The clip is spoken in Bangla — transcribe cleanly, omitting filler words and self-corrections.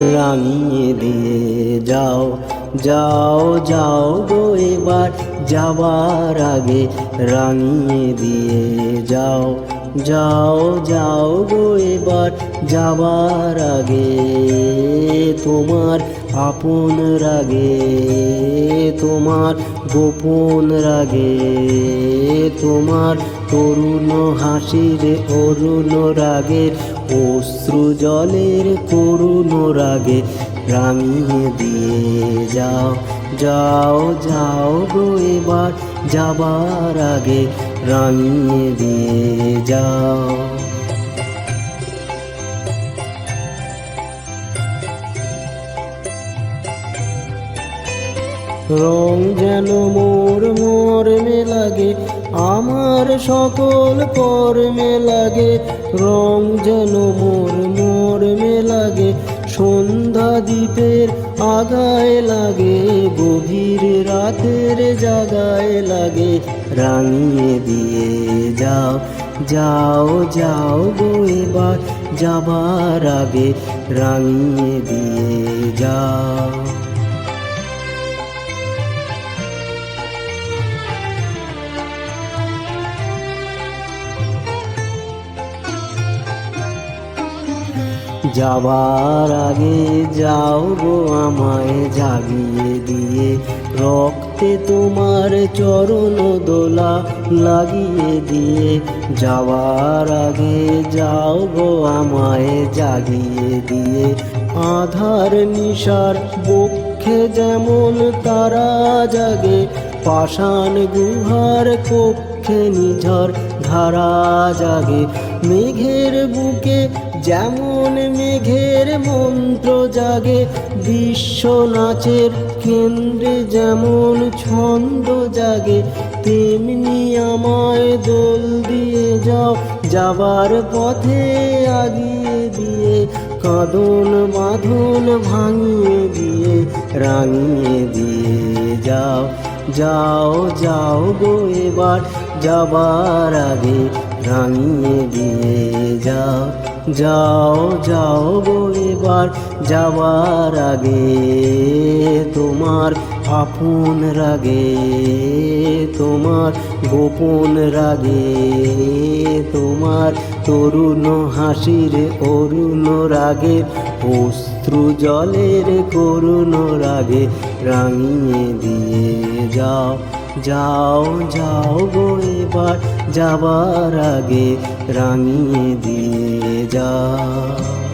রাঙিয়ে দিয়ে যাও যাও যাও গো এবার যাবার আগে রাঙিয়ে দিয়ে যাও যাও যাও গো এবার যাবার আগে তোমার আপন রাগে তোমার গোপন রাগে তোমার তরুণ হাসির অরুণ রাগের অশ্রু জলের করুণ রাগে রাঙিয়ে দিয়ে যাও যাও যাও গো এবার যাবার আগে রাঙিয়ে দিয়ে যাও। রং যেন মোর মর্মে লাগে আমার সকল কর্মে লাগে, রং যেন মোর মর্মে লাগে সন্ধ্যা দ্বীপের আগায় লাগে, গভীর রাতের জাগায় লাগে রাঙিয়ে দিয়ে যাও যাও যাও গো এবার যাবার আগে রাঙিয়ে দিয়ে যাও। যাবার আগে যাও গো আমায় জাগিয়ে দিয়ে, রক্তে তোমার চরণ দোলা লাগিয়ে দিয়ে। যাওয়ার আগে যাও গো আমায় জাগিয়ে দিয়ে, আধার নিশার বক্ষে যেমন তারা জাগে, পাষাণ গুহার কক্ষে নিঝড় ধারা জাগে। মেঘের বুকে যেমন মেঘের মন্ত্র জাগে, বিশ্ব নাচের কেন্দ্রে যেমন ছন্দ জাগে, তেমনি আমায় দোল দিয়ে যাও যাবার পথে আগিয়ে দিয়ে, কাঁদন বাঁধন ভাঙিয়ে দিয়ে রাঙিয়ে দিয়ে যাও যাও যাও গো এবার যাবার আগে রাঙিয়ে দিয়ে যাও যাও যাও গো এবার যাবার আগে তোমার আপন রাগে তোমার গোপন রাগে, তোমার তরুণ হাসির অরুণ রাগে অশ্রু জলের করুণ রাগে রাঙিয়ে দিয়ে যাও যাও যাও গো এবার যাবার আগে রাঙিয়ে দিয়ে যাও।